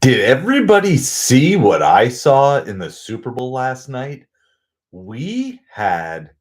Did everybody see what I saw in the Super Bowl last night? We had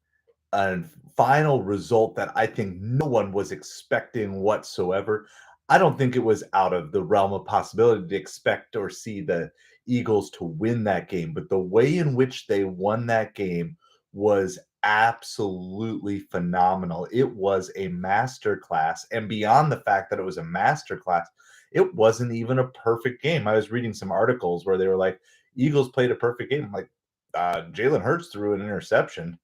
a final result that I think no one was expecting whatsoever. I don't think it was out of the realm of possibility to expect or see the Eagles to win that game, but the way in which they won that game was absolutely phenomenal. It was a masterclass, and beyond the fact that it was a masterclass, it wasn't even a perfect game. I was reading some articles where they were like, Eagles played a perfect game. I'm like, Jalen Hurts threw an interception.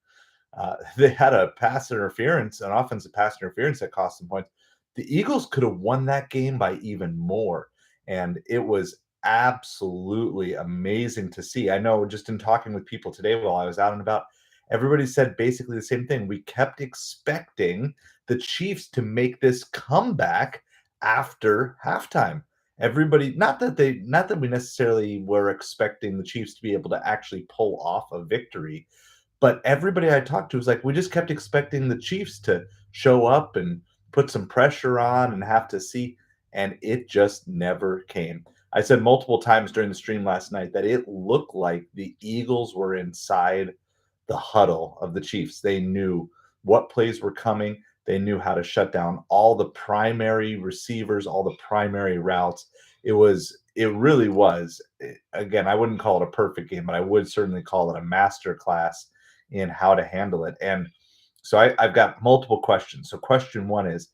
They had a pass interference, an offensive pass interference that cost them points. The Eagles could have won that game by even more, and it was absolutely amazing to see. I know just in talking with people today while I was out and about, everybody said basically the same thing. We kept expecting the Chiefs to make this comeback after halftime. Everybody, not that we necessarily were expecting the Chiefs to be able to actually pull off a victory, but everybody I talked to was like, we just kept expecting the Chiefs to show up and put some pressure on and have to see, and it just never came. I said multiple times during the stream last night that it looked like the Eagles were inside the huddle of the Chiefs. They knew what plays were coming. They knew how to shut down all the primary receivers, all the primary routes. It really was. Again, I wouldn't call it a perfect game, but I would certainly call it a master class in how to handle it. And so I've got multiple questions. So question one is,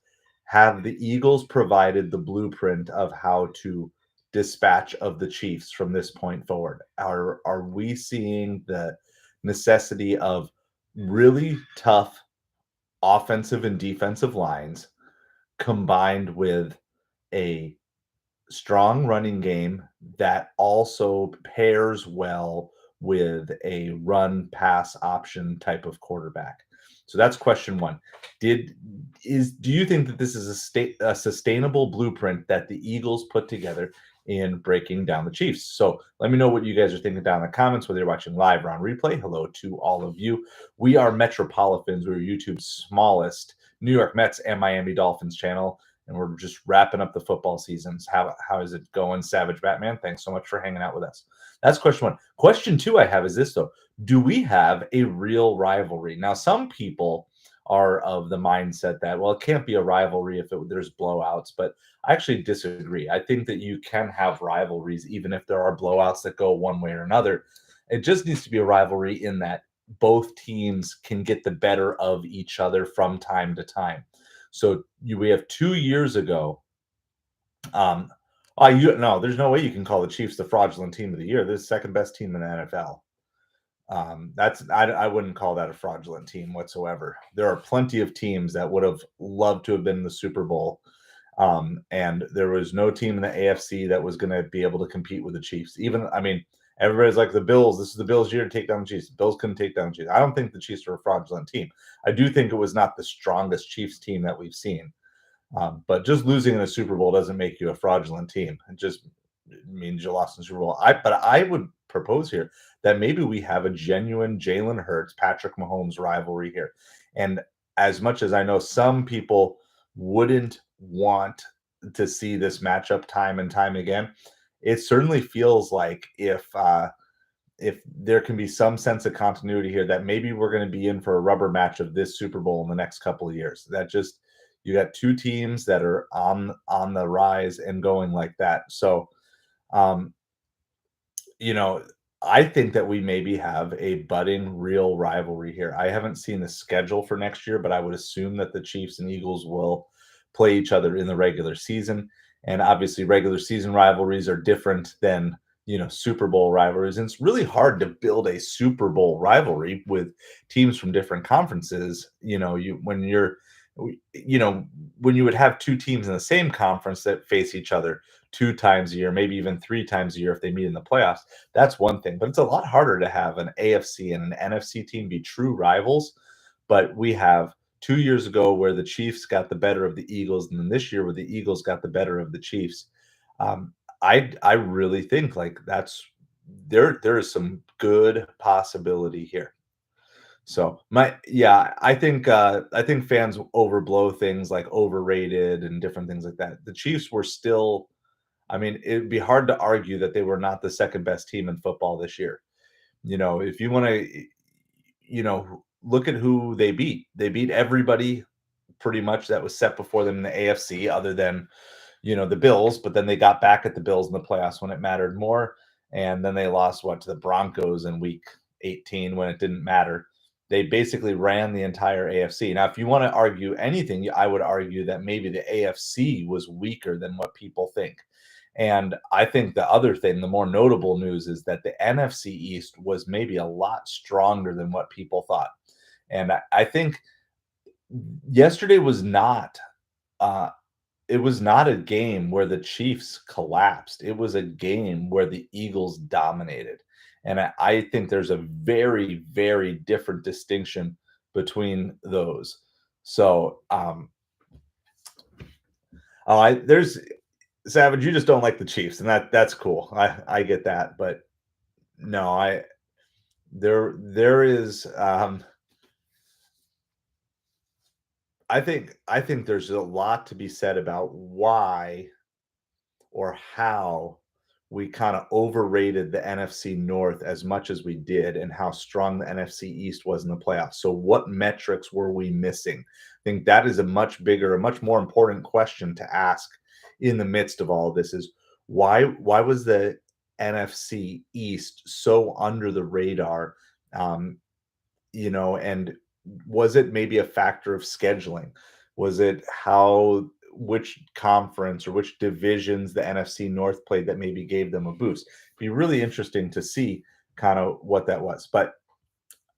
have the Eagles provided the blueprint of how to dispatch of the Chiefs from this point forward? Are we seeing the necessity of really tough offensive and defensive lines combined with a strong running game that also pairs well with a run pass option type of quarterback? So that's question one. Do you think that this is a sustainable blueprint that the Eagles put together in breaking down the Chiefs? So let me know what you guys are thinking down in the comments, whether you're watching live or on replay. Hello to all of you. We are MetropoliFins. We're YouTube's smallest New York Mets and Miami Dolphins channel, and we're just wrapping up the football seasons. How is it going, Savage Batman? Thanks so much for hanging out with us. That's question one. Question two I have is this, though. Do we have a real rivalry? Now, some people are of the mindset that, well, it can't be a rivalry if there's blowouts, but I actually disagree. I think that you can have rivalries even if there are blowouts that go one way or another. It just needs to be a rivalry in that both teams can get the better of each other from time to time. So we have 2 years ago. No, there's no way you can call the Chiefs the fraudulent team of the year. They're the second best team in the NFL. I wouldn't call that a fraudulent team whatsoever. There are plenty of teams that would have loved to have been in the Super Bowl. And there was no team in the AFC that was going to be able to compete with the Chiefs. I mean, everybody's like the Bills. This is the Bills' year to take down the Chiefs. The Bills couldn't take down the Chiefs. I don't think the Chiefs are a fraudulent team. I do think it was not the strongest Chiefs team that we've seen. But just losing in a Super Bowl doesn't make you a fraudulent team. It just means you lost in the Super Bowl. But I would propose here that maybe we have a genuine Jalen Hurts, Patrick Mahomes rivalry here. And as much as I know some people wouldn't want to see this matchup time and time again, it certainly feels like if there can be some sense of continuity here, that maybe we're going to be in for a rubber match of this Super Bowl in the next couple of years. That just, you got two teams that are on the rise and going like that. So, um, you know, I think that we maybe have a budding real rivalry here. I haven't seen the schedule for next year, but I would assume that the Chiefs and Eagles will play each other in the regular season. And obviously, regular season rivalries are different than, Super Bowl rivalries. And it's really hard to build a Super Bowl rivalry with teams from different conferences. When you would have two teams in the same conference that face each other 2 times a year, maybe even 3 times a year if they meet in the playoffs, that's one thing. But it's a lot harder to have an AFC and an NFC team be true rivals. But we have 2 years ago where the Chiefs got the better of the Eagles, and then this year where the Eagles got the better of the Chiefs. Um, I really think like there is some good possibility here. So I think fans overblow things like overrated and different things like that. The Chiefs were still I mean, it'd be hard to argue that they were not the second best team in football this year. If you want to, look at who they beat. They beat everybody pretty much that was set before them in the AFC, other than the Bills. But then they got back at the Bills in the playoffs when it mattered more, and then they lost what to the Broncos in Week 18 when it didn't matter. They basically ran the entire AFC. Now, if you want to argue anything, I would argue that maybe the AFC was weaker than what people think. And I think the other thing, the more notable news, is that the NFC East was maybe a lot stronger than what people thought. And I think yesterday was not uh, it was not a game where the Chiefs collapsed. It was a game where the Eagles dominated. And I think there's a very, very different distinction between those. So, there's Savage. You just don't like the Chiefs, and that's cool. I get that, but no, there is. I think there's a lot to be said about why or how we kind of overrated the NFC North as much as we did, and how strong the NFC East was in the playoffs. So what metrics were we missing? I think that is a much bigger, a much more important question to ask in the midst of all of this, is why was the NFC East so under the radar? Um, and was it maybe a factor of scheduling? Was it how which conference or which divisions the NFC North played that maybe gave them a boost? It'd be really interesting to see kind of what that was. But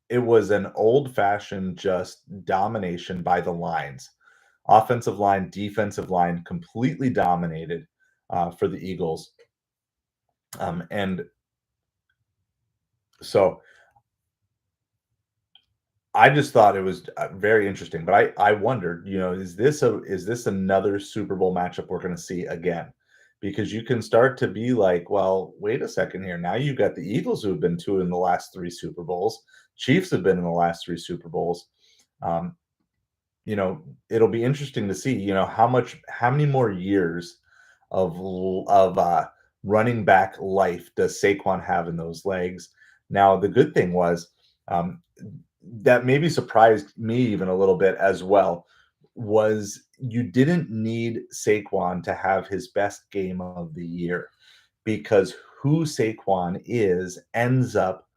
it was an old-fashioned just domination by the lines. Offensive line, defensive line completely dominated for the Eagles. And so I just thought it was very interesting, but I wondered, is this another Super Bowl matchup we're going to see again? Because you can start to be like, well, wait a second here. Now you've got the Eagles, who have been two in the last three Super Bowls. Chiefs have been in the last three Super Bowls. Um, it'll be interesting to see, how many more years of running back life does Saquon have in those legs? Now, the good thing was, um, that maybe surprised me even a little bit as well, was you didn't need Saquon to have his best game of the year, because who Saquon is ends up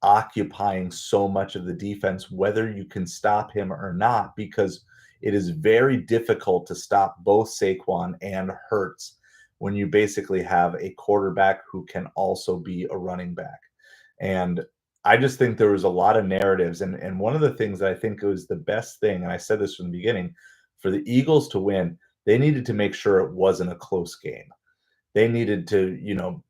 occupying so much of the defense, whether you can stop him or not, because it is very difficult to stop both Saquon and Hurts when you basically have a quarterback who can also be a running back. And I just think there was a lot of narratives. And one of the things that I think was the best thing, and I said this from the beginning, for the Eagles to win, they needed to make sure it wasn't a close game. They needed to,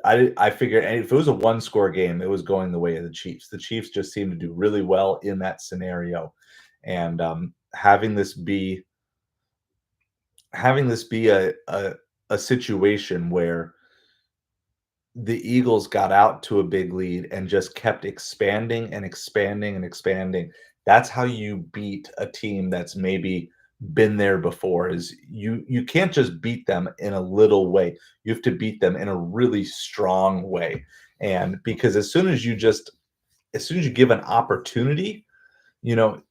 I figured, and if it was a one-score game, it was going the way of the Chiefs. The Chiefs just seemed to do really well in that scenario, and having this be a situation where the Eagles got out to a big lead and just kept expanding and expanding and expanding. That's how you beat a team that's maybe been there before. Is you can't just beat them in a little way. You have to beat them in a really strong way. And because as soon as you give an opportunity, you know,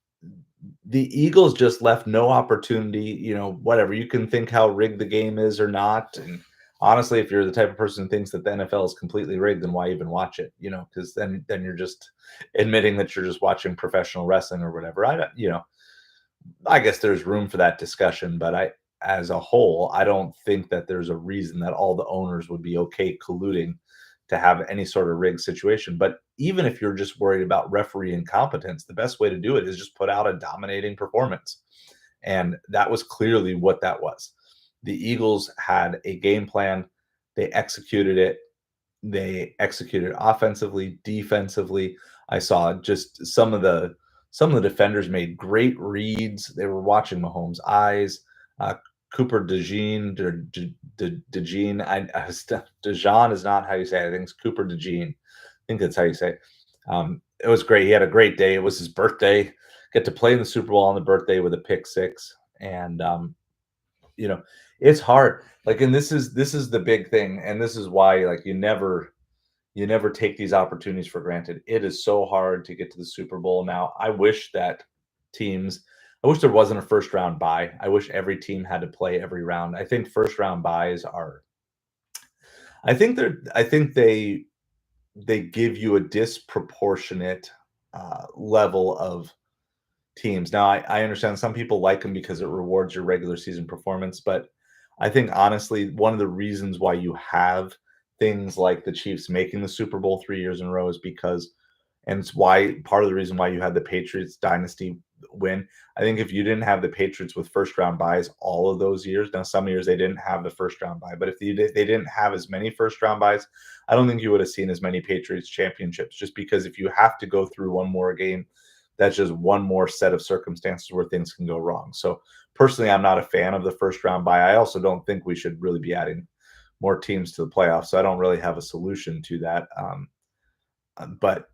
the Eagles just left no opportunity, whatever. You can think how rigged the game is or not. And honestly, if you're the type of person who thinks that the NFL is completely rigged, then why even watch it? Because then you're just admitting that you're just watching professional wrestling or whatever. I guess there's room for that discussion, but as a whole, I don't think that there's a reason that all the owners would be okay colluding to have any sort of rigged situation. But even if you're just worried about referee incompetence, the best way to do it is just put out a dominating performance. And that was clearly what that was. The Eagles had a game plan. They executed it. They executed offensively, defensively. I saw just some of the defenders made great reads. They were watching Mahomes' eyes. Uh, Cooper DeJean, DeJean, DeJean is not how you say it. I think it's Cooper DeJean. I think that's how you say it. It was great. He had a great day. It was his birthday. Get to play in the Super Bowl on the birthday with a pick six. And, it's hard. Like, and this is the big thing, and this is why, like, you never take these opportunities for granted. It is so hard to get to the Super Bowl now. Teams I wish there wasn't a first round bye. I wish every team had to play every round. I think first round buys are I think they give you a disproportionate level of teams. Now, I understand some people like them because it rewards your regular season performance, but I think honestly, one of the reasons why you have things like the Chiefs making the Super Bowl 3 years in a row is because, and it's why part of the reason why you had the Patriots dynasty win. I think if you didn't have the Patriots with first round buys all of those years, now some years they didn't have the first round buy, but if they didn't have as many first round buys, I don't think you would have seen as many Patriots championships. Just because if you have to go through one more game, that's just one more set of circumstances where things can go wrong. So personally, I'm not a fan of the first round bye. I also don't think we should really be adding more teams to the playoffs. So I don't really have a solution to that. But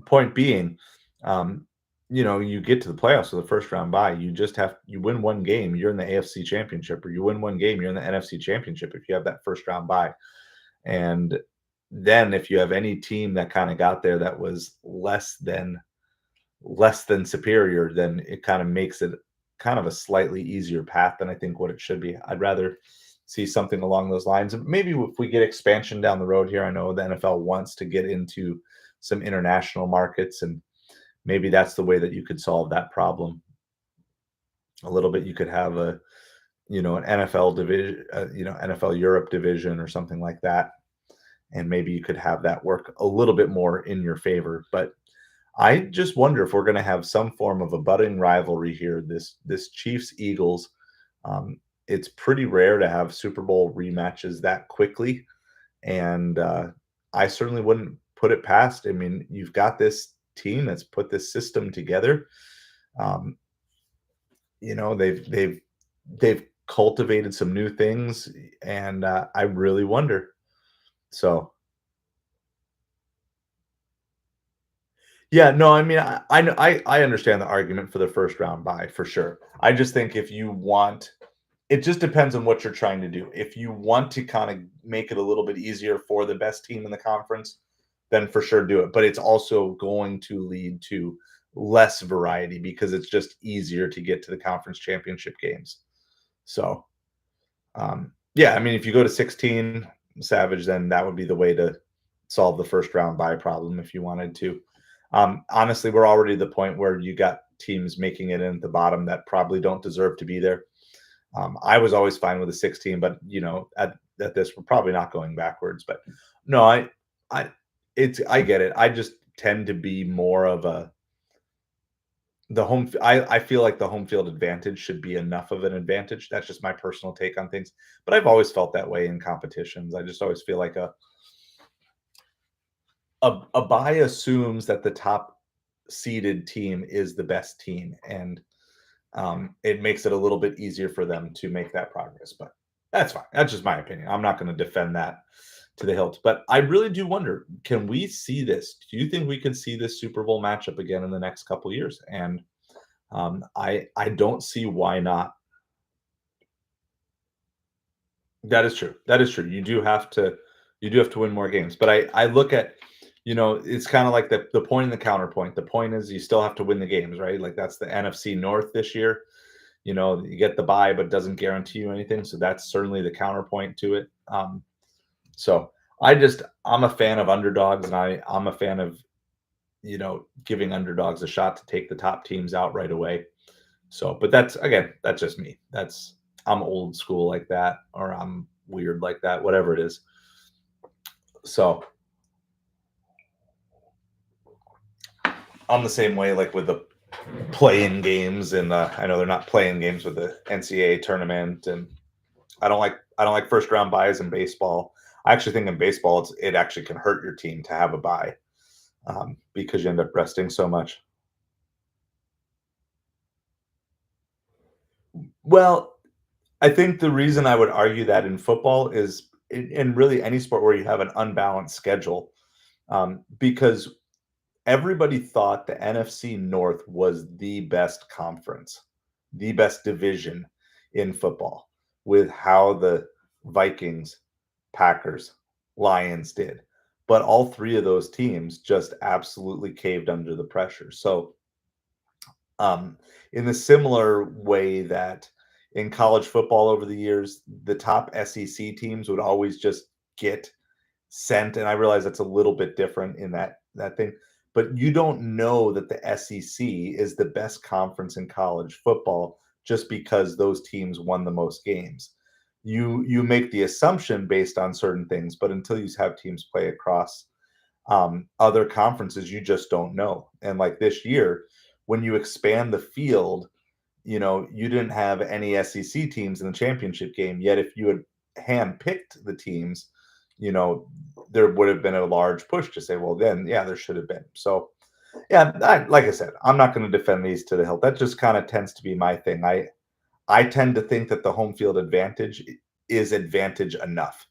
point being, um, you get to the playoffs with the first round bye. You win one game, you're in the AFC Championship, or you win one game, you're in the NFC Championship if you have that first round bye. And then if you have any team that kind of got there that was less than superior, then it kind of makes it kind of a slightly easier path than I think what it should be. I'd rather see something along those lines. And maybe if we get expansion down the road here, I know the NFL wants to get into some international markets, and maybe that's the way that you could solve that problem a little bit. You could have an NFL division, NFL Europe division or something like that. And maybe you could have that work a little bit more in your favor. But I just wonder if we're going to have some form of a budding rivalry here. This Chiefs Eagles. It's pretty rare to have Super Bowl rematches that quickly, and I certainly wouldn't put it past. I mean, you've got this team that's put this system together. Um, they've cultivated some new things, and I really wonder. So yeah, no, I mean, I understand the argument for the first round buy for sure. I just think if you want, it just depends on what you're trying to do. If you want to kind of make it a little bit easier for the best team in the conference, then for sure do it. But it's also going to lead to less variety because it's just easier to get to the conference championship games. So, yeah, I mean, if you go to 16 Savage, then that would be the way to solve the first round bye problem if you wanted to. Honestly, we're already at the point where you got teams making it in at the bottom that probably don't deserve to be there. I was always fine with a 16, but at this, we're probably not going backwards. But no, I get it. I just tend to be more of I feel like the home field advantage should be enough of an advantage. That's just my personal take on things. But I've always felt that way in competitions. I just always feel like a bye assumes that the top seeded team is the best team, and it makes it a little bit easier for them to make that progress. But that's fine. That's just my opinion. I'm not going to defend that to the hilt. But I really do wonder, can we see this? Do you think we can see this Super Bowl matchup again in the next couple years? And I don't see why not. That is true. That is true. You do have to win more games. But I look at, it's kind of like the point and the counterpoint. The point is you still have to win the games, right? Like that's the NFC North this year. You get the bye, but it doesn't guarantee you anything. So that's certainly the counterpoint to it. So I'm a fan of underdogs, and I'm a fan of giving underdogs a shot to take the top teams out right away. So, but that's just me. I'm old school like that, or I'm weird like that, whatever it is. So I'm the same way, like with the play-in games, and I know they're not playing games with the NCAA tournament, and I don't like first round buys in baseball. I actually think in baseball it actually can hurt your team to have a bye because you end up resting so much. Well, I think the reason I would argue that in football is in really any sport where you have an unbalanced schedule, because everybody thought the NFC North was the best conference, the best division in football, with how the Vikings, Packers, Lions did. But all three of those teams just absolutely caved under the pressure. So, um, in a similar way that in college football over the years, the top SEC teams would always just get sent, and I realize that's a little bit different in that thing, but you don't know that the SEC is the best conference in college football just because those teams won the most games. You make the assumption based on certain things, but until you have teams play across other conferences, you just don't know. And like this year, when you expand the field, you didn't have any SEC teams in the championship game. Yet, if you had handpicked the teams, you know, there would have been a large push to say, well, then, yeah, there should have been. So, yeah, like I said, I'm not going to defend these to the hilt. That just kind of tends to be my thing. I tend to think that the home field advantage is advantage enough.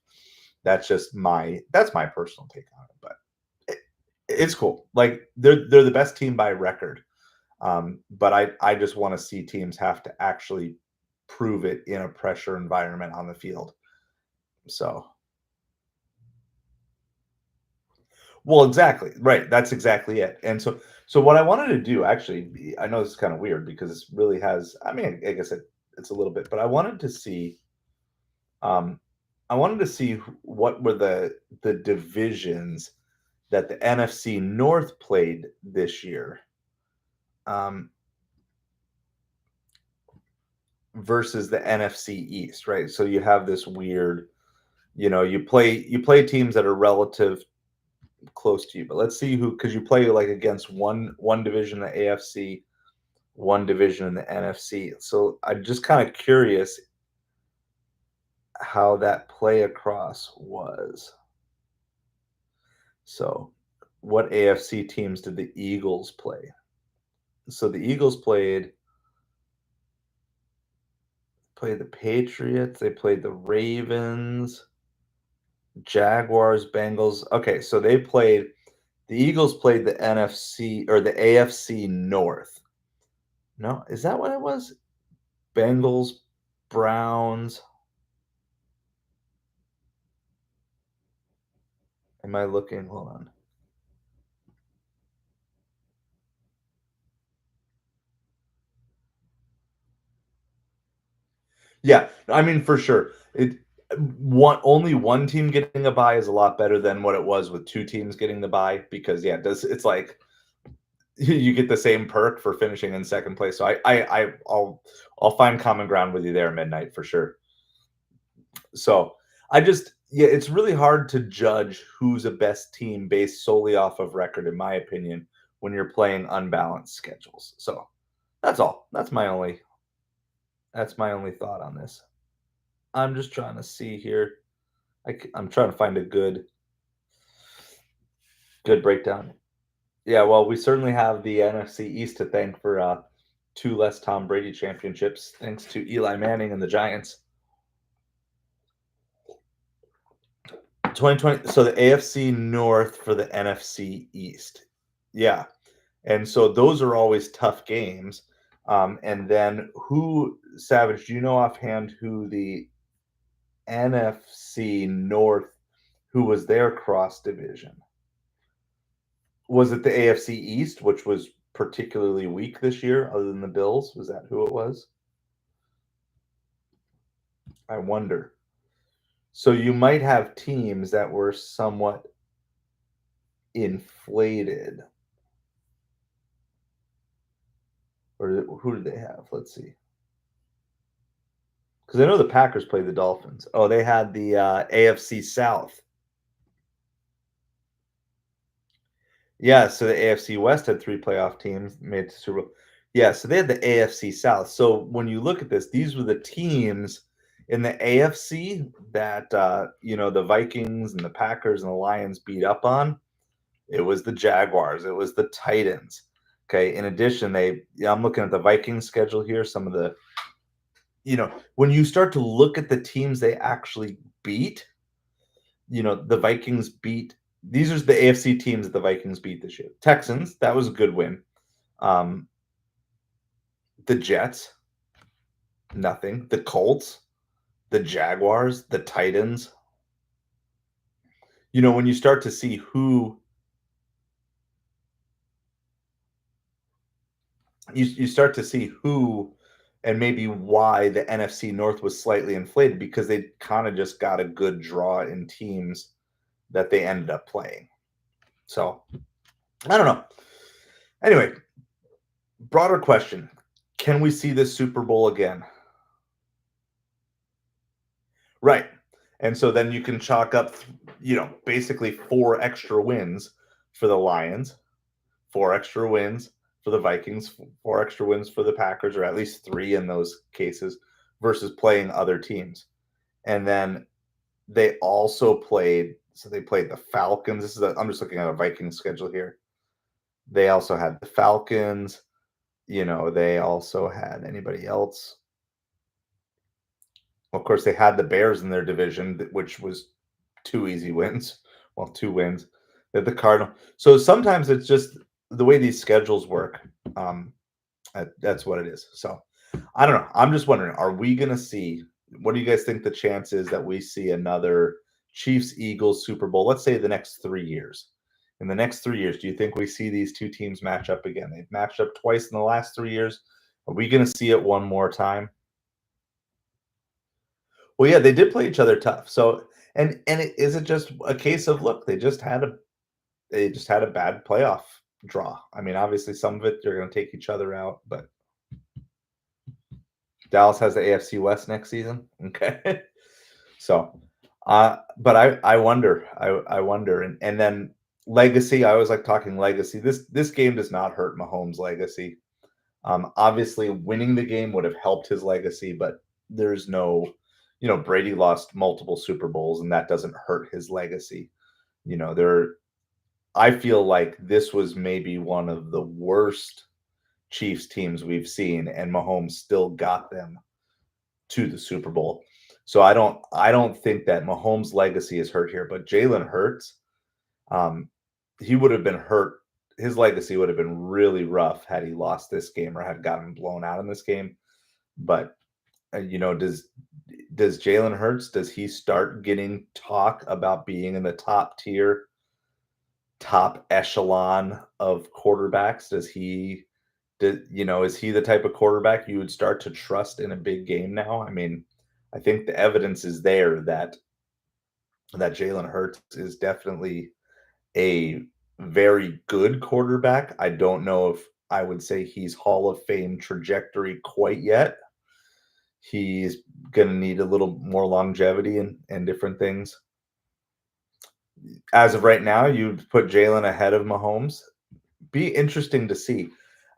That's my personal take on it. But it's cool. Like they're the best team by record. But I just want to see teams have to actually prove it in a pressure environment on the field. So, well, exactly. Right. That's exactly it. And so what I wanted to do actually, I know this is kind of weird because this really has, I mean, I guess it's a little bit, but um, I wanted to see what were the divisions that the NFC North played this year. Um, versus the NFC East, right? So you have this weird, you play teams that are relative close to you, but let's see who because you play like against one division in the AFC, one division in the NFC. So I'm just kind of curious how that play across was. So what AFC teams did the Eagles play? So the Eagles played the Patriots, they played the Ravens, Jaguars, Bengals. Okay, so the Eagles played the NFC or the AFC North. No, is that what it was? Bengals, Browns. Am I looking? Hold on. Yeah, I mean for sure. Only one team getting a bye is a lot better than what it was with two teams getting the bye because yeah, it's like you get the same perk for finishing in second place. So I'll find common ground with you there, Midnight, for sure. So yeah, it's really hard to judge who's a best team based solely off of record, in my opinion, when you're playing unbalanced schedules. So that's all. That's my only thought on this. I'm just trying to see here. I'm trying to find a good breakdown. Yeah, well, we certainly have the NFC East to thank for two less Tom Brady championships, thanks to Eli Manning and the Giants. 2020. So the AFC North for the NFC East. Yeah. And so those are always tough games. And then Savage, do you know offhand who the NFC North, who was their cross division? Was it the AFC East, which was particularly weak this year, other than the Bills? Was that who it was? I wonder. So you might have teams that were somewhat inflated. Or who did they have? Let's see. Because I know the Packers played the Dolphins. Oh, they had the AFC South. Yeah, so the AFC West had three playoff teams made it to Super Bowl. Yeah, so they had the AFC South. So when you look at this, these were the teams in the AFC that the Vikings and the Packers and the Lions beat up on. It was the Jaguars. It was the Titans. Okay. In addition, I'm looking at the Vikings schedule here. Some of the, when you start to look at the teams they actually beat, the Vikings beat. These are the AFC teams that the Vikings beat this year. Texans, that was a good win. The Jets, nothing. The Colts, the Jaguars, the Titans. When you start to see who you start to see who and maybe why the NFC North was slightly inflated because they kind of just got a good draw in teams that they ended up playing. So, I don't know. Anyway, broader question. Can we see this Super Bowl again? Right. And so then you can chalk up, basically 4 extra wins for the Lions, 4 extra wins for the Vikings, 4 extra wins for the Packers, or at least 3 in those cases, versus playing other teams. And then they also played, so they played the Falcons. I'm just looking at a Vikings schedule here. They also had the Falcons. They also had anybody else. Of course, they had the Bears in their division, which was 2 easy wins. Well, 2 wins. They had the Cardinal. So sometimes it's just the way these schedules work. Um, that's what it is. So I don't know. I'm just wondering, are we going to see? What do you guys think the chance is that we see another Chiefs Eagles Super Bowl? Let's say the next 3 years. In the next 3 years, do you think we see these two teams match up again? They've matched up twice in the last 3 years. Are we going to see it one more time? Well, yeah, they did play each other tough. So, and is it just a case of look, they just had a bad playoff draw. I mean, obviously some of it they're going to take each other out, but Dallas has the AFC West next season. Okay. So, but I wonder, I wonder, and then legacy. I always like talking legacy. This game does not hurt Mahomes' legacy. Obviously, winning the game would have helped his legacy, but there's no, Brady lost multiple Super Bowls, and that doesn't hurt his legacy. There. I feel like this was maybe one of the worst Chiefs teams we've seen, and Mahomes still got them to the Super Bowl. So I don't think that Mahomes' legacy is hurt here, but Jalen Hurts, um, he would have been hurt. His legacy would have been really rough had he lost this game or had gotten blown out in this game. But does Jalen Hurts, does he start getting talk about being in the top tier, top echelon of quarterbacks? Is he the type of quarterback you would start to trust in a big game now? I mean, I think the evidence is there that Jalen Hurts is definitely a very good quarterback. I don't know if I would say he's Hall of Fame trajectory quite yet. He's going to need a little more longevity and different things. As of right now, you'd put Jalen ahead of Mahomes. Be interesting to see.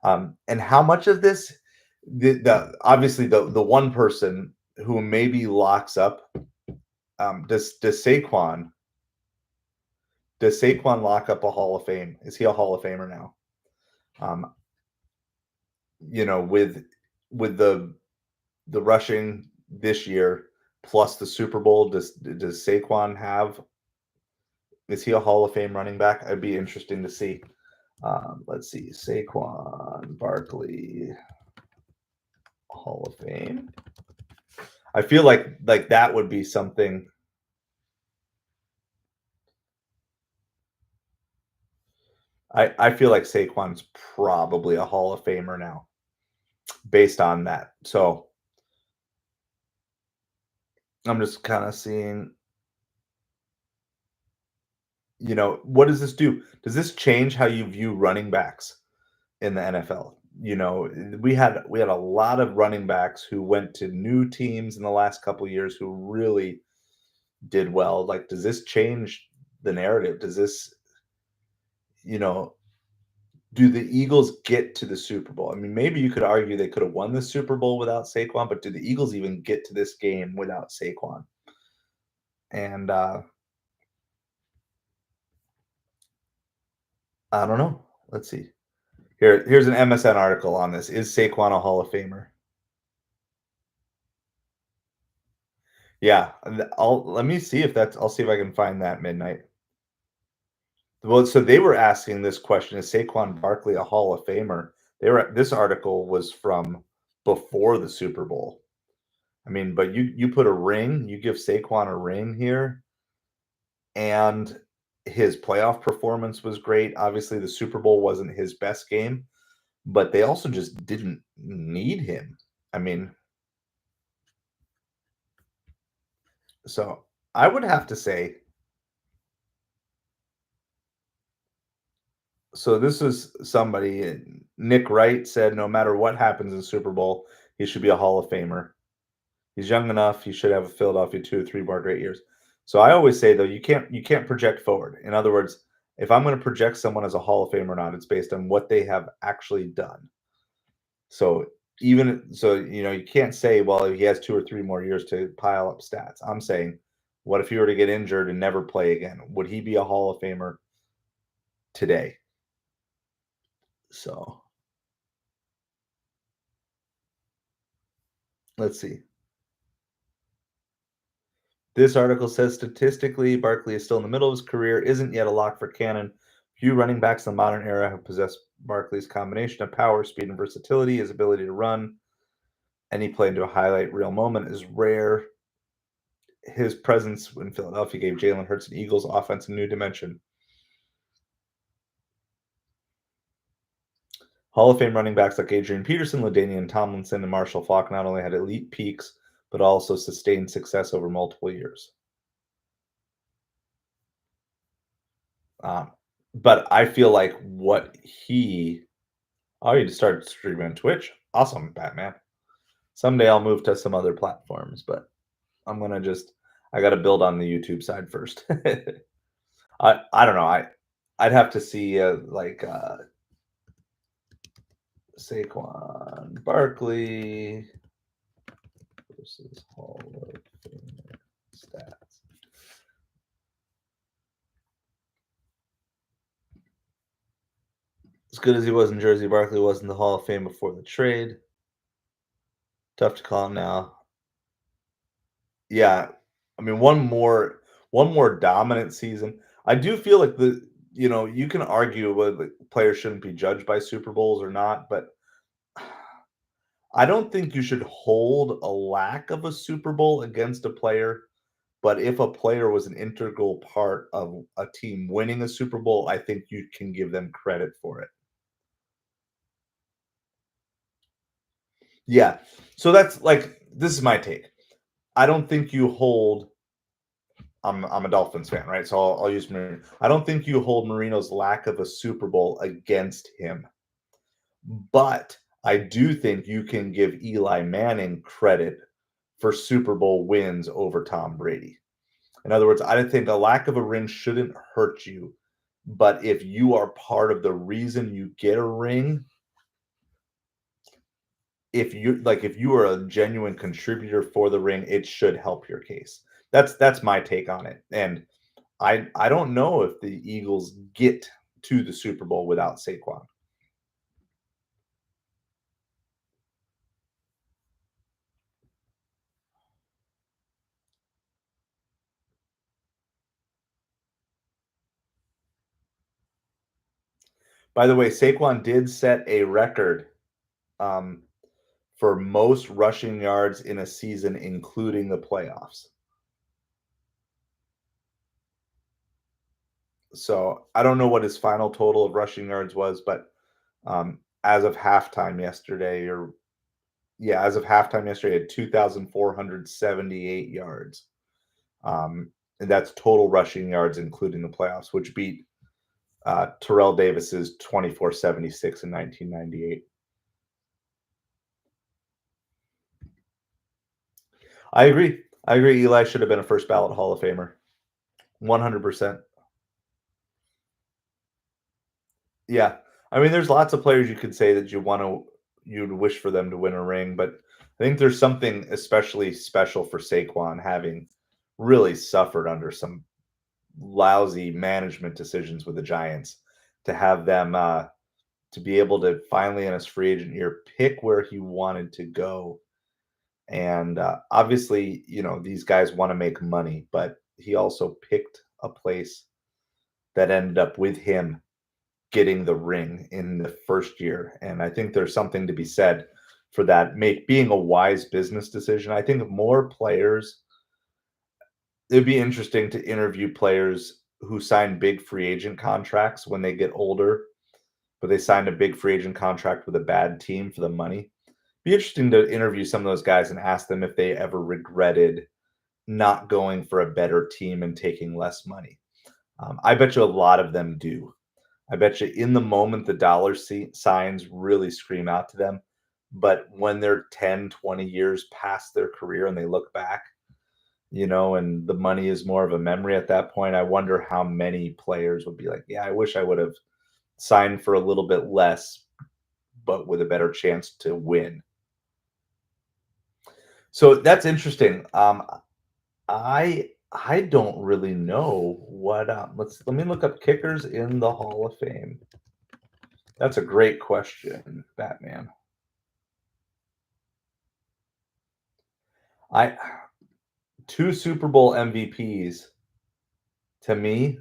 And how much of this, obviously the one person who maybe locks up, does Saquon lock up a Hall of Fame? Is he a Hall of Famer now? Um, with the rushing this year plus the Super Bowl, does Saquon have? Is he a Hall of Fame running back? It'd be interesting to see. Let's see, Saquon Barkley Hall of Fame. I feel like that would be something. I feel like Saquon's probably a Hall of Famer now, based on that. So I'm just kind of seeing, what does this do? Does this change how you view running backs in the NFL? We had a lot of running backs who went to new teams in the last couple of years who really did well. Like, does this change the narrative? Does this, you know, do the Eagles get to the Super Bowl? I mean, maybe you could argue they could have won the Super Bowl without Saquon, but do the Eagles even get to this game without Saquon? And I don't know. Let's see. Here's an MSN article on this. Is Saquon a Hall of Famer? Yeah, let me see if that's. I'll see if I can find that midnight. Well, so they were asking this question: is Saquon Barkley a Hall of Famer? This article was from before the Super Bowl. I mean, but you put a ring, you give Saquon a ring here, and his playoff performance was great. Obviously, the Super Bowl wasn't his best game, but they also just didn't need him. I mean, so I would have to say, so this is somebody, Nick Wright said, no matter what happens in Super Bowl, he should be a Hall of Famer. He's young enough. He should have a Philadelphia 2 or 3 more great years. So I always say though, you can't project forward. In other words, if I'm going to project someone as a Hall of Fame or not, it's based on what they have actually done. So even so, you can't say, well, he has 2 or 3 more years to pile up stats. I'm saying, what if he were to get injured and never play again? Would he be a Hall of Famer today? So let's see. This article says statistically, Barkley is still in the middle of his career, isn't yet a lock for Cannon. Few running backs in the modern era have possessed Barkley's combination of power, speed, and versatility. His ability to run any play into a highlight reel moment is rare. His presence in Philadelphia gave Jalen Hurts and Eagles offense a new dimension. Hall of Fame running backs like Adrian Peterson, LaDainian Tomlinson, and Marshall Faulk not only had elite peaks, but also sustained success over multiple years. Um, but I feel like what he Oh, you just started streaming on Twitch? Awesome, Batman. Someday I'll move to some other platforms, but I'm gonna just I gotta build on the YouTube side first. I don't know. I'd have to see Saquon Barkley versus Hall of Famer stats. As good as he was in Jersey, Barkley was in the Hall of Fame before the trade. Tough to call him now. Yeah, I mean, one more dominant season. I do feel like you can argue whether players shouldn't be judged by Super Bowls or not, but I don't think you should hold a lack of a Super Bowl against a player. But if a player was an integral part of a team winning a Super Bowl, I think you can give them credit for it. Yeah. So that's like this is my take. I don't think you hold I'm a Dolphins fan, right? So I'll use Marino. I don't think you hold Marino's lack of a Super Bowl against him, but I do think you can give Eli Manning credit for Super Bowl wins over Tom Brady. In other words, I don't think a lack of a ring shouldn't hurt you, but if you are part of the reason you get a ring, if you are a genuine contributor for the ring, it should help your case. That's my take on it. And I don't know if the Eagles get to the Super Bowl without Saquon. By the way, Saquon did set a record um, for most rushing yards in a season, including the playoffs. So I don't know what his final total of rushing yards was, but as of halftime yesterday, or yeah, as of halftime yesterday, he had 2,478 yards. And that's total rushing yards, including the playoffs, which beat Terrell Davis's 2,476 in 1998. I agree. I agree. Eli should have been a first ballot Hall of Famer. 100%. Yeah. I mean, there's lots of players you could say that you'd wish for them to win a ring, but I think there's something especially special for Saquon having really suffered under some lousy management decisions with the Giants to have them to be able to finally in his free agent year pick where he wanted to go. And obviously, these guys want to make money, but he also picked a place that ended up with him getting the ring in the first year. And I think there's something to be said for that make being a wise business decision. I think more players it'd be interesting to interview players who sign big free agent contracts when they get older, but they signed a big free agent contract with a bad team for the money. Be interesting to interview some of those guys and ask them if they ever regretted not going for a better team and taking less money. I bet you a lot of them do. I bet you in the moment the signs really scream out to them. But when they're 10, 20 years past their career and they look back, and the money is more of a memory at that point, I wonder how many players would be like, yeah, I wish I would have signed for a little bit less, but with a better chance to win. So that's interesting. I don't really know what let me look up kickers in the Hall of Fame. That's a great question, Batman. I Two Super Bowl MVPs to me,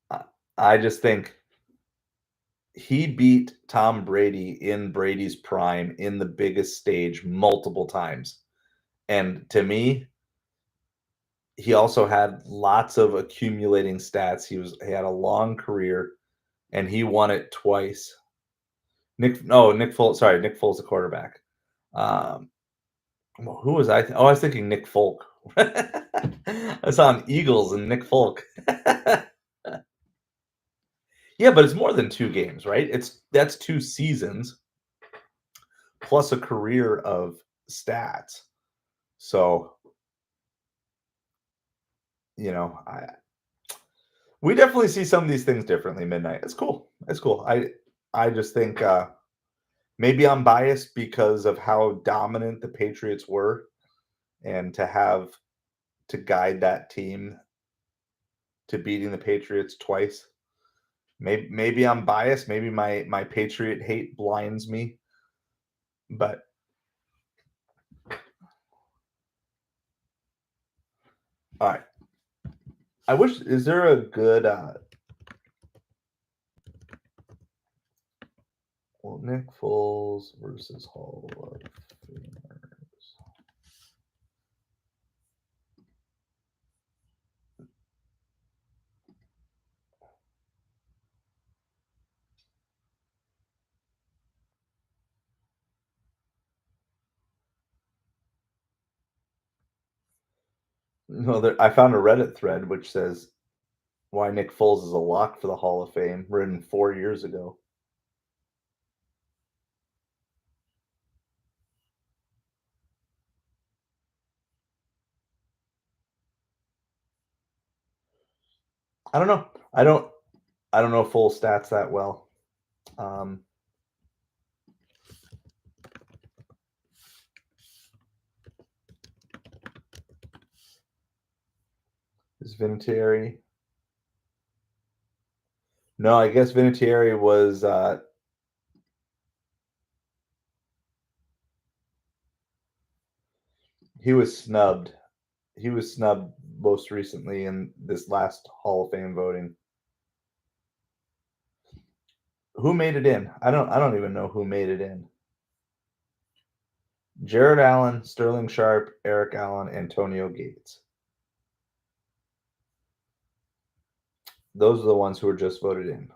I I just think he beat Tom Brady in Brady's prime in the biggest stage multiple times. And to me, he also had lots of accumulating stats. He had a long career and he won it twice. Nick Foles, sorry, Nick Foles, the quarterback. Um, well, who was I? I was thinking Nick Folk. I saw an Eagles and Nick Folk. Yeah, but it's more than 2 games, right? That's 2 seasons plus a career of stats. So, I we definitely see some of these things differently, Midnight. It's cool. It's cool. I just think, maybe I'm biased because of how dominant the Patriots were and to guide that team to beating the Patriots twice. Maybe I'm biased, maybe my Patriot hate blinds me, but alright. I wish is there a good, Nick Foles versus Hall of Famers. No, I found a Reddit thread which says why Nick Foles is a lock for the Hall of Fame, written 4 years ago. I don't know. I don't know full stats that well. Um, is Vinatieri? No, I guess Vinatieri was he was snubbed. He was snubbed most recently in this last Hall of Fame voting. Who made it in? I don't even know who made it in. Jared Allen, Sterling Sharp, Eric Allen, Antonio Gates. Those are the ones who were just voted in.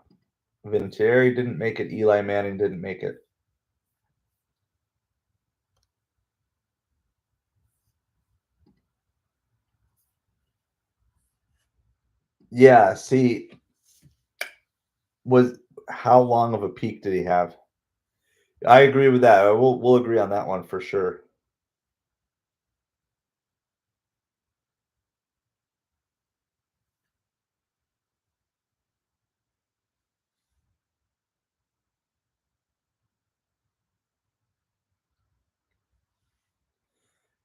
Vinatieri didn't make it. Eli Manning didn't make it. Yeah, see, was how long of a peak did he have? I agree with that. We'll agree on that one for sure.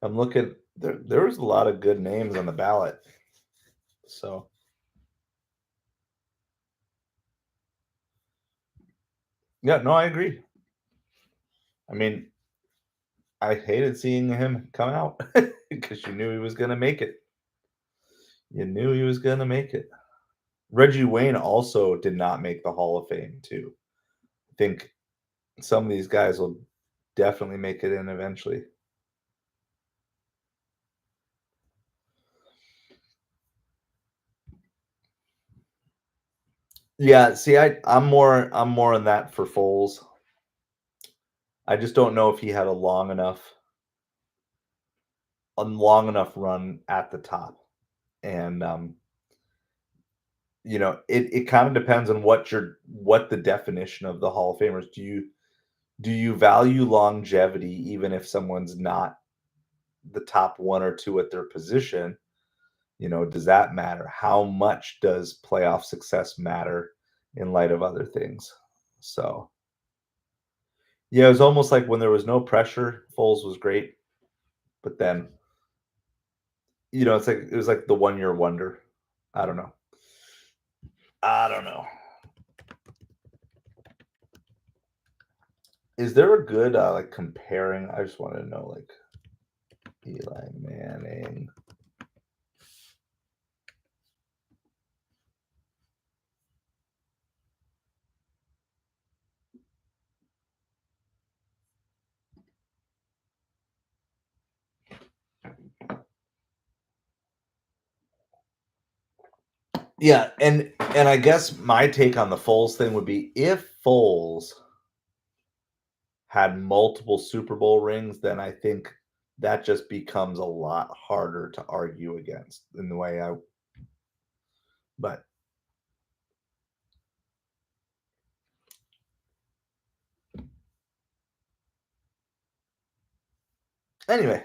I'm looking there was a lot of good names on the ballot. So yeah, no, I agree. I mean, I hated seeing him come out because you knew he was gonna make it. You knew he was gonna make it. Reggie Wayne also did not make the Hall of Fame too. I think Some of these guys will definitely make it in eventually. Yeah, see, I'm more on that for Foles. I just don't know if he had a long enough run at the top. And it kind of depends on what the definition of the Hall of Famers. Do you value longevity even if someone's not the top one or two at their position? Does that matter? How much does playoff success matter in light of other things? So, yeah, it was almost like when there was no pressure, Foles was great, but then, it was like the 1-year wonder. I don't know. I don't know. Is there a good like comparing? I just wanted to know like Eli Manning. Yeah, and I guess my take on the Foles thing would be if Foles had multiple Super Bowl rings, then I think that just becomes a lot harder to argue against in the way I but anyway,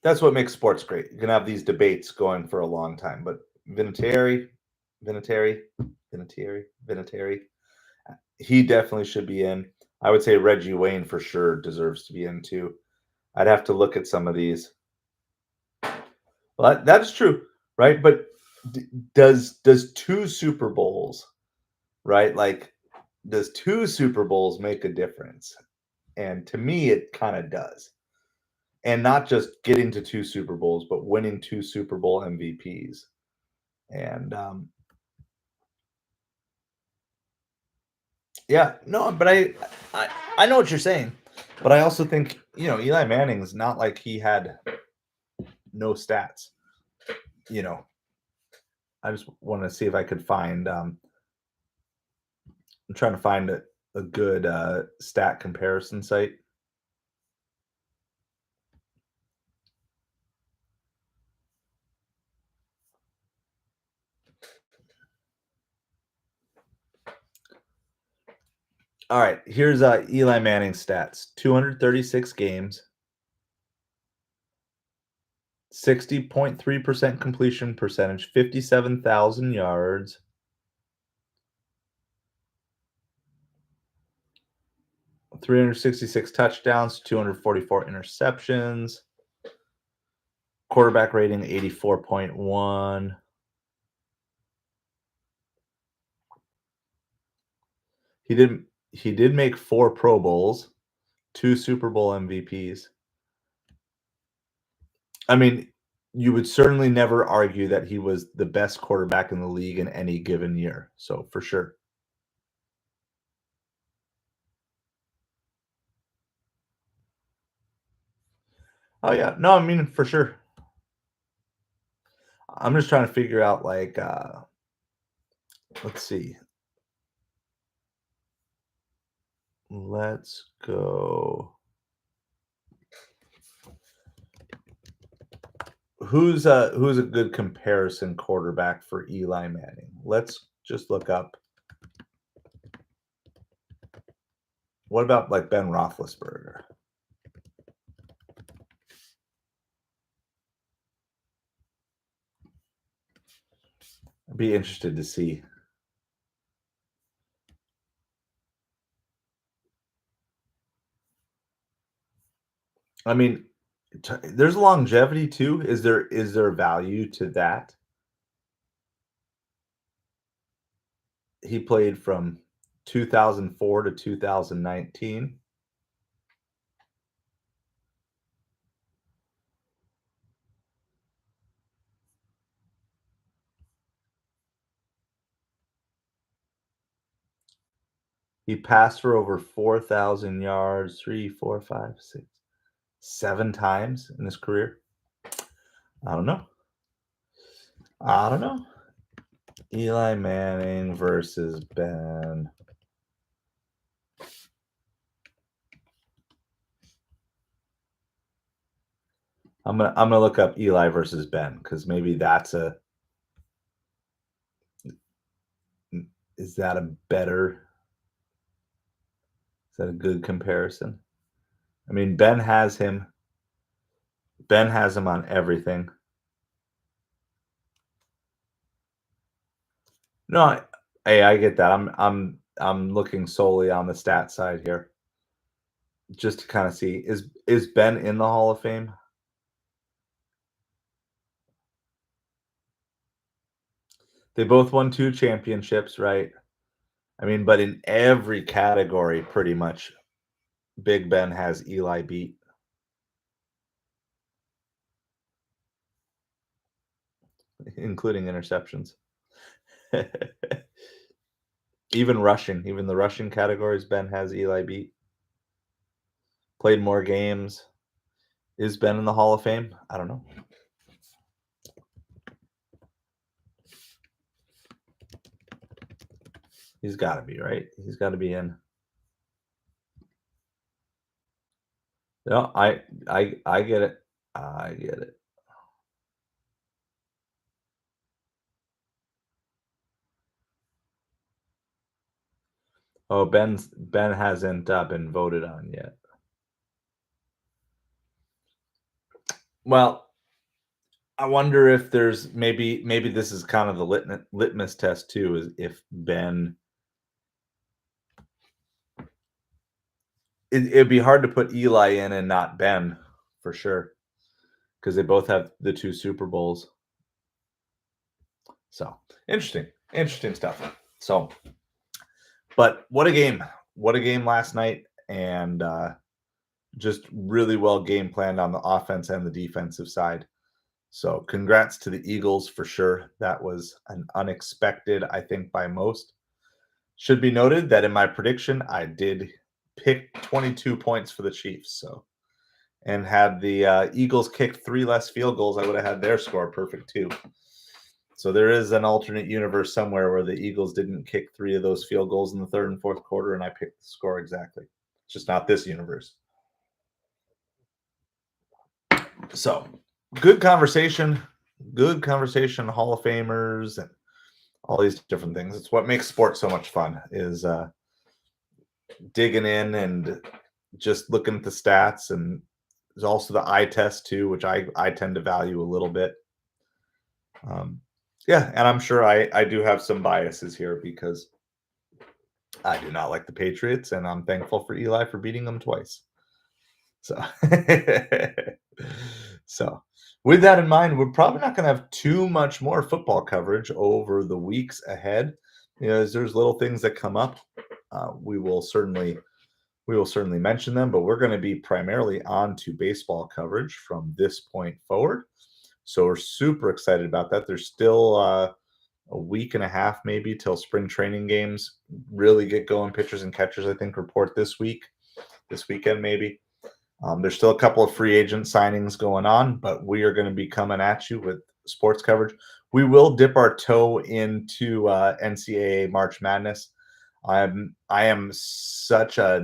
that's what makes sports great. You can have these debates going for a long time, but Vinatieri, Vinatieri, he definitely should be in. I would say Reggie Wayne for sure deserves to be in too. I'd have to look at some of these. Well, that's true, right? But does two Super Bowls, right? Like, does two Super Bowls make a difference? And to me, it kind of does. And not just getting to two Super Bowls, but winning two Super Bowl MVPs. And yeah, no, but I know what you're saying, but I also think Eli Manning's not like he had no stats. You know, I just want to see if I could find. I'm trying to find a good stat comparison site. All right, here's Eli Manning's stats: 236 games, 60.3% completion percentage, 57,000 yards, 366 touchdowns, 244 interceptions, quarterback rating 84.1. He did make 4 Pro Bowls, 2 Super Bowl MVPs. I mean, you would certainly never argue that he was the best quarterback in the league in any given year. So for sure. Oh yeah, no, I mean for sure. I'm just trying to figure out like let's see. Let's go. Who's a good comparison quarterback for Eli Manning? Let's just look up. What about like Ben Roethlisberger? I'd be interested to see. I mean, there's longevity too. Is there value to that? He played from 2004 to 2019. He passed for over 4,000 yards, 3, 4, 5, 6, 7 times in his career. I don't know. I don't know. Eli Manning versus Ben. I'm gonna look up Eli versus Ben because maybe that's a is that a better is that a good comparison? I mean Ben has him. Ben has him on everything. No, hey, I get that. I'm looking solely on the stat side here, just to kind of see is Ben in the Hall of Fame? They both won 2 championships, right? I mean, but in every category, pretty much, Big Ben has Eli beat, including interceptions. Even rushing, even the rushing categories, Ben has Eli beat. Played more games. Is Ben in the Hall of Fame? I don't know. He's got to be, right? He's got to be in. No, I get it. I get it. Oh, Ben hasn't been voted on yet. Well, I wonder if there's maybe this is kind of the litmus test too, is if Ben. It'd be hard to put Eli in and not Ben for sure because they both have the 2 Super Bowls. So interesting stuff. So, but what a game! What a game last night, and just really well game planned on the offense and the defensive side. So, congrats to the Eagles for sure. That was an unexpected, I think, by most. Should be noted that in my prediction, I did pick 22 points for the Chiefs. So, and had the Eagles kicked 3 less field goals, I would have had their score perfect too. So there is an alternate universe somewhere where the Eagles didn't kick 3 of those field goals in the 3rd and 4th quarter, and I picked the score exactly. It's just not this universe. So good conversation, Hall of Famers, and all these different things. It's what makes sports so much fun is digging in and just looking at the stats, and there's also the eye test too, which I tend to value a little bit. Yeah, and I'm sure I do have some biases here because I do not like the Patriots, and I'm thankful for Eli for beating them twice. So, so with that in mind, we're probably not going to have too much more football coverage over the weeks ahead. As there's little things that come up, we will certainly mention them. But we're going to be primarily on to baseball coverage from this point forward. So we're super excited about that. There's still a week and a half maybe till spring training games really get going. Pitchers and catchers, I think, report this weekend maybe. There's still a couple of free agent signings going on, but we are going to be coming at you with sports coverage. We will dip our toe into NCAA March Madness. I am such a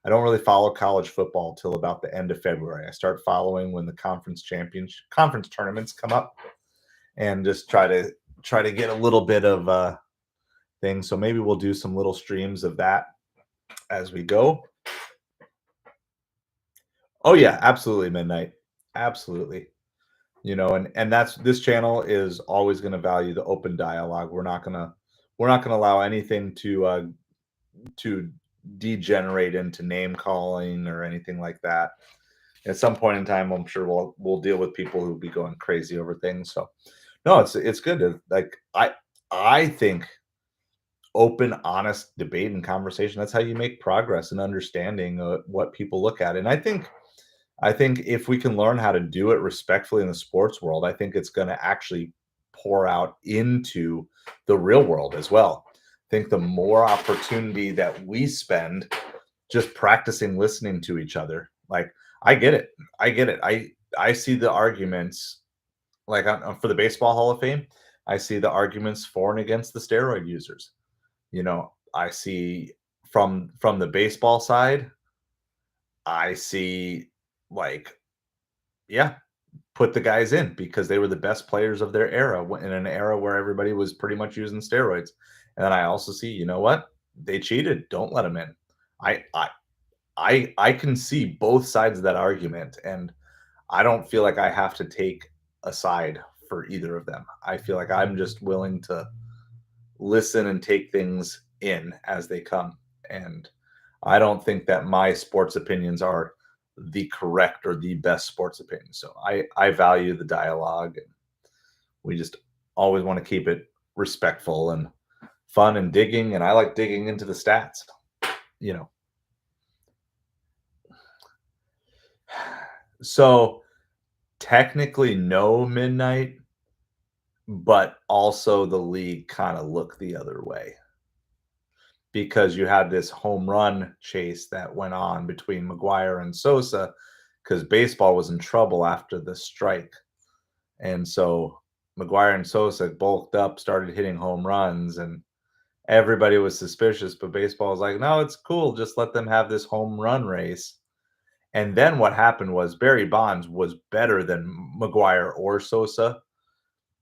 I don't really follow college football till about the end of February. I start following when the conference tournaments come up, and just try to get a little bit of things. So maybe we'll do some little streams of that as we go. Oh yeah, absolutely midnight. Absolutely. And that's this channel is always going to value the open dialogue. We're not going to allow anything to degenerate into name calling or anything like that. At some point in time, I'm sure we'll deal with people who'll be going crazy over things. So no, it's good to I think open, honest debate and conversation. That's how you make progress and understanding what people look at. And I think if we can learn how to do it respectfully in the sports world, I think it's going to actually pour out into the real world as well. think the more opportunity that we spend just practicing listening to each other. Like, I get it. I get it. I see the arguments like for the Baseball Hall of Fame. I see the arguments for and against the steroid users. I see from the baseball side, I see like, yeah, put the guys in because they were the best players of their era in an era where everybody was pretty much using steroids. And then I also see, you know what? They cheated. Don't let them in. I I I can see both sides of that argument, and I don't feel like I have to take a side for either of them. I feel like I'm just willing to listen and take things in as they come. And I don't think that my sports opinions are the correct or the best sports opinion. So I value the dialogue, and we just always want to keep it respectful and fun and digging. And I like digging into the stats, you know. So technically no midnight, but also the league kind of looked the other way because you had this home run chase that went on between McGuire and Sosa because baseball was in trouble after the strike. And so McGuire and Sosa bulked up, started hitting home runs, and everybody was suspicious. But baseball was like, no, it's cool. Just let them have this home run race. And then what happened was Barry Bonds was better than McGuire or Sosa.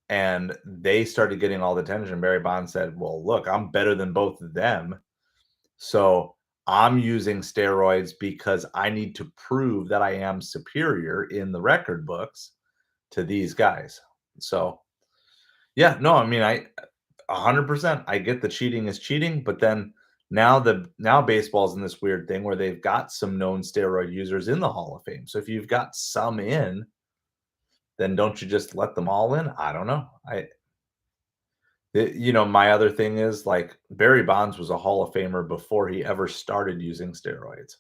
And they started getting all the attention. Barry Bonds said, well, look, I'm better than both of them. So I'm using steroids because I need to prove that I am superior in the record books to these guys. So yeah, no, I mean, I 100%, I get the cheating is cheating, but then now baseball's in this weird thing where they've got some known steroid users in the Hall of Fame. So if you've got some in, then don't you just let them all in? I don't know. My other thing is like Barry Bonds was a Hall of Famer before he ever started using steroids.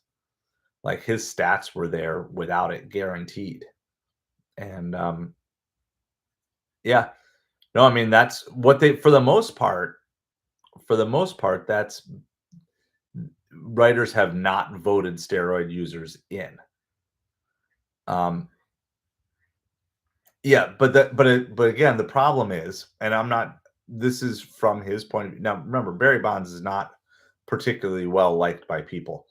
Like his stats were there without it guaranteed. And yeah, no, I mean that's what they for the most part, that's writers have not voted steroid users in. Um yeah, but again, the problem is, and I'm not this is from his point of view. Now remember, Barry Bonds is not particularly well liked by people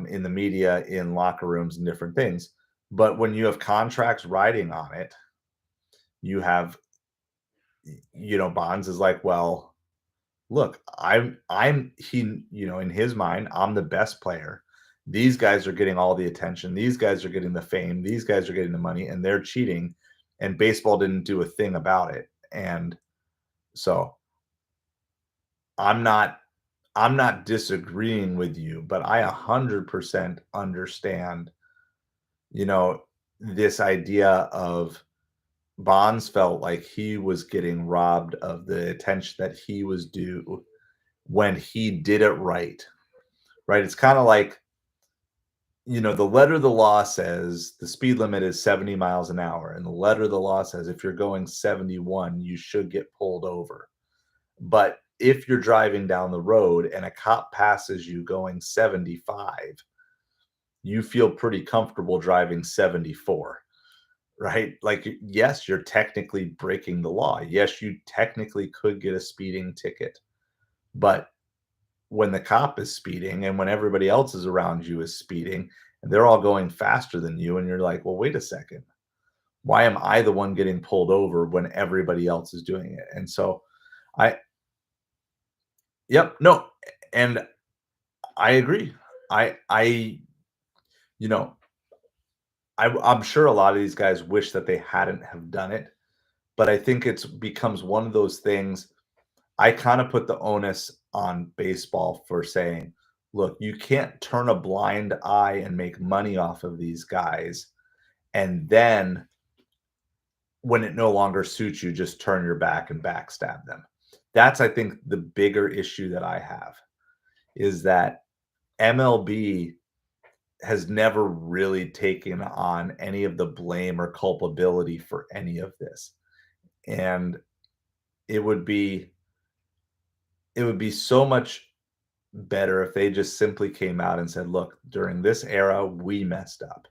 in the media, in locker rooms, and different things. But when you have contracts riding on it, you have, Bonds is like, well, look, I'm he, in his mind, I'm the best player. These guys are getting all the attention. These guys are getting the fame. These guys are getting the money, and they're cheating. And baseball didn't do a thing about it. And so I'm not I'm not disagreeing with you, but I 100% understand, you know, this idea of Bonds felt like he was getting robbed of the attention that he was due when he did it right. Right? It's kind of like, the letter of the law says the speed limit is 70 miles an hour, and the letter of the law says if you're going 71, you should get pulled over. But if you're driving down the road and a cop passes you going 75, you feel pretty comfortable driving 74, right? Like, yes, you're technically breaking the law. Yes, you technically could get a speeding ticket. But when the cop is speeding and when everybody else is around you is speeding and they're all going faster than you, and you're like, well, wait a second. Why am I the one getting pulled over when everybody else is doing it? And so I, yep, no, and I agree. I, you know, I'm sure a lot of these guys wish that they hadn't have done it, but I think it's becomes one of those things. I kind of put the onus on baseball for saying, look, you can't turn a blind eye and make money off of these guys. And then when it no longer suits you, just turn your back and backstab them. That's, I think, the bigger issue that I have is that MLB has never really taken on any of the blame or culpability for any of this. And it would be it would be so much better if they just simply came out and said, "Look, during this era, we messed up.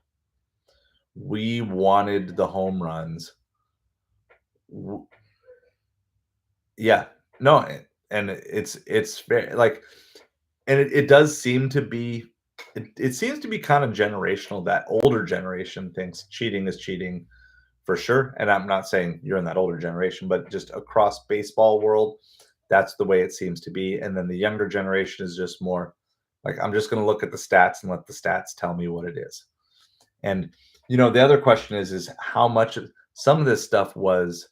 We wanted the home runs." W Yeah. No, and it's fair, like, and it does seem to be, it seems to be kind of generational. That older generation thinks cheating is cheating for sure, and I'm not saying you're in that older generation, but just across baseball world, that's the way it seems to be, and then the younger generation is just more like, "I'm just gonna look at the stats and let the stats tell me what it is." And, the other question is how much of some of this stuff was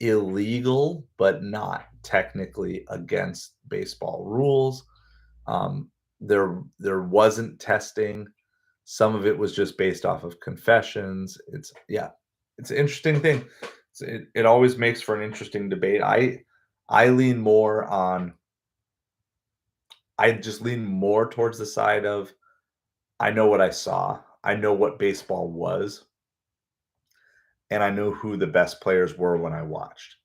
illegal, but not technically against baseball rules. There wasn't testing. Some of it was just based off of confessions. It's an interesting thing. It always makes for an interesting debate. I lean more on I just lean more towards the side of, I know what I saw. I know what baseball was, and I know who the best players were when I watched.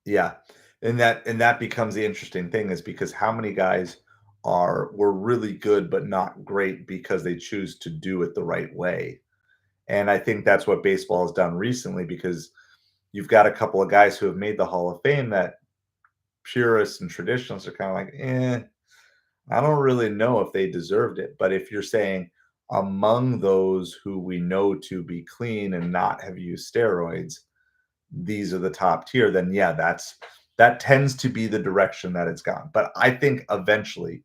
Yeah, and that becomes the interesting thing, is because how many guys were really good but not great because they choose to do it the right way. And I think that's what baseball has done recently, because you've got a couple of guys who have made the Hall of Fame that purists and traditionalists are kind of like, I don't really know if they deserved it. But if you're saying among those who we know to be clean and not have used steroids, these are the top tier, then yeah, that tends to be the direction that it's gone. But I think eventually,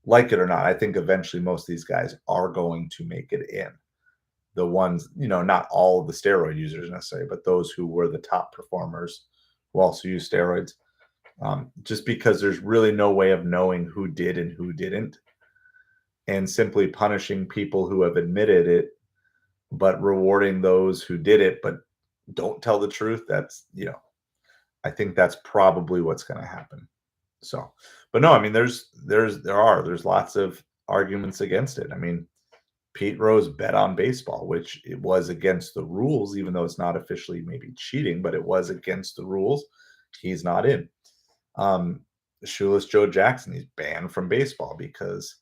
like it or not, I think eventually most of these guys are going to make it in. The ones, not all of the steroid users necessarily, but those who were the top performers who also use steroids. Just because there's really no way of knowing who did and who didn't, and simply punishing people who have admitted it, but rewarding those who did it but don't tell the truth. I think that's probably what's going to happen. So, but no, I mean, there's lots of arguments against it. I mean, Pete Rose bet on baseball, which it was against the rules, even though it's not officially maybe cheating, but it was against the rules. He's not in. Um, Shoeless Joe Jackson, he's banned from baseball because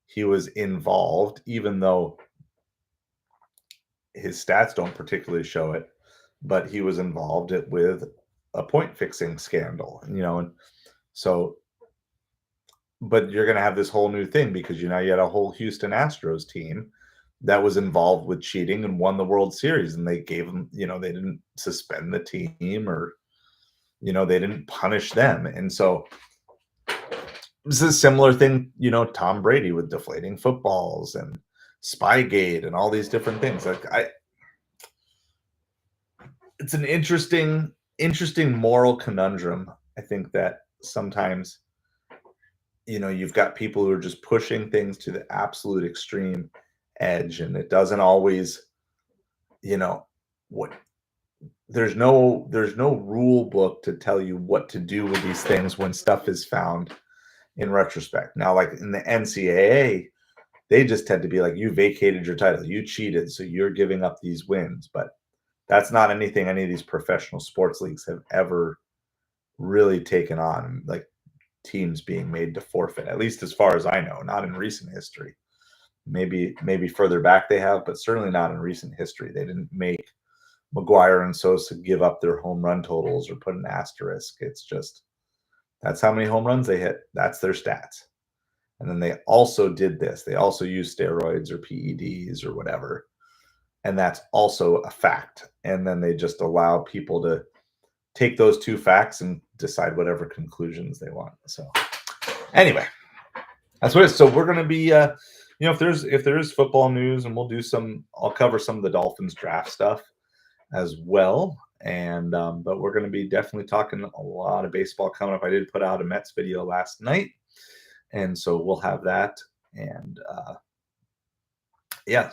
he was involved, even though his stats don't particularly show it, but he was involved with a point fixing scandal, and so, but you're going to have this whole new thing because you had a whole Houston Astros team that was involved with cheating and won the World Series, and they gave them, they didn't suspend the team, or they didn't punish them. And so it's a similar thing, Tom Brady with deflating footballs and Spygate and all these different things. Like, it's an interesting moral conundrum. I think that sometimes, you've got people who are just pushing things to the absolute extreme edge, and it doesn't always, you know, what there's no rule book to tell you what to do with these things when stuff is found in retrospect. Now, like in the NCAA, they just tend to be like, you vacated your title, you cheated, so you're giving up these wins. But that's not anything any of these professional sports leagues have ever really taken on, like teams being made to forfeit, at least as far as I know, not in recent history. Maybe further back they have, but certainly not in recent history. They didn't make McGuire and Sosa give up their home run totals or put an asterisk. It's just, that's how many home runs they hit. That's their stats. And then they also did this. They also used steroids or PEDs or whatever. And that's also a fact. And then they just allow people to take those two facts and decide whatever conclusions they want. So anyway, that's what it is. So we're going to be, if there is football news, and I'll cover some of the Dolphins draft stuff as well. And but we're going to be definitely talking a lot of baseball coming up. I did put out a Mets video last night, and so we'll have that. And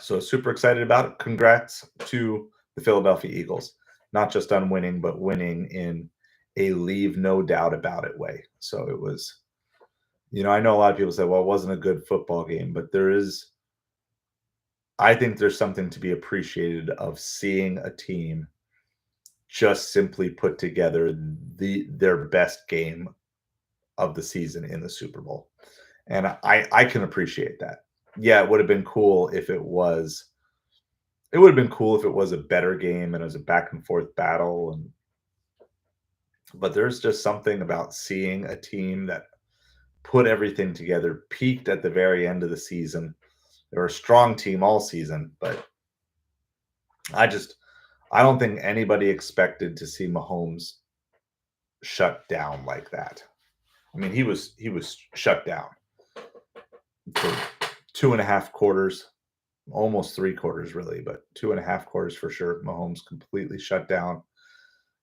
so super excited about it. Congrats to the Philadelphia Eagles, not just on winning, but winning in a leave no doubt about it way. So it was, I know a lot of people say, well, it wasn't a good football game, but I think there's something to be appreciated of seeing a team just simply put together their best game of the season in the Super Bowl. And I can appreciate that. Yeah, it would have been cool if it was a better game and it was a back and forth battle, and but there's just something about seeing a team that put everything together, peaked at the very end of the season. They were a strong team all season, but I just I don't think anybody expected to see Mahomes shut down like that. I mean, he was shut down for 2.5 quarters, almost 3 quarters really, but 2.5 quarters for sure. Mahomes completely shut down.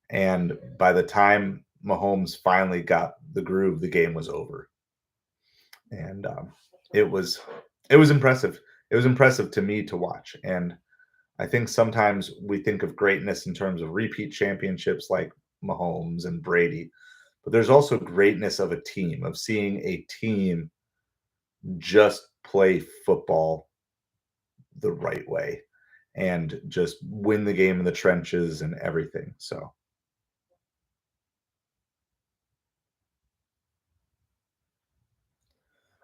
And by the time Mahomes finally got the groove, the game was over. And it was it was impressive. It was impressive to me to watch. And I think sometimes we think of greatness in terms of repeat championships like Mahomes and Brady, but there's also greatness of a team, of seeing a team just play football the right way and just win the game in the trenches and everything. So,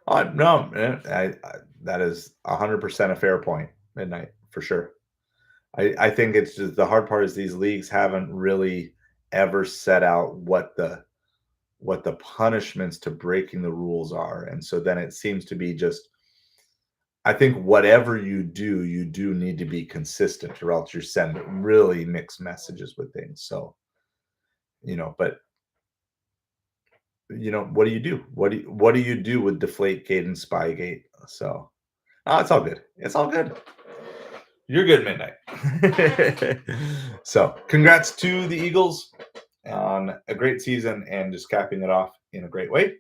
no, that is 100% a fair point. Midnight for sure. I think it's just the hard part is these leagues haven't really ever set out what the punishments to breaking the rules are, and so then it seems to be just I think whatever you do need to be consistent, or else you send really mixed messages with things. So, but what do you do? What do you do with Deflategate and Spygate? So, it's all good. It's all good. You're good, Midnight. So, congrats to the Eagles on a great season and just capping it off in a great way.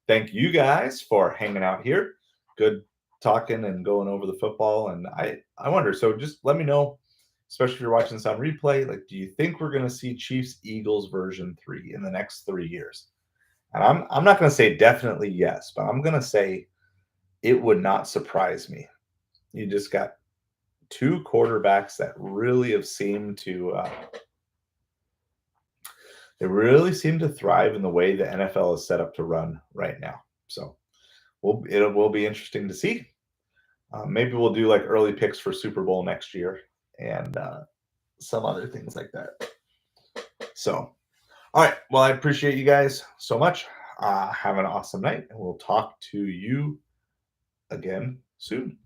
Thank you guys for hanging out here. Good talking and going over the football. And I wonder, so just let me know, especially if you're watching this on replay, like, do you think we're going to see Chiefs Eagles version 3 in the next 3 years? And I'm not going to say definitely yes, but I'm going to say it would not surprise me. You just got two quarterbacks that really have seemed to they really seem to thrive in the way the NFL is set up to run right now. So it will be interesting to see. Maybe we'll do like early picks for Super Bowl next year and some other things like that. So, all right. Well, I appreciate you guys so much. Have an awesome night, and we'll talk to you again soon.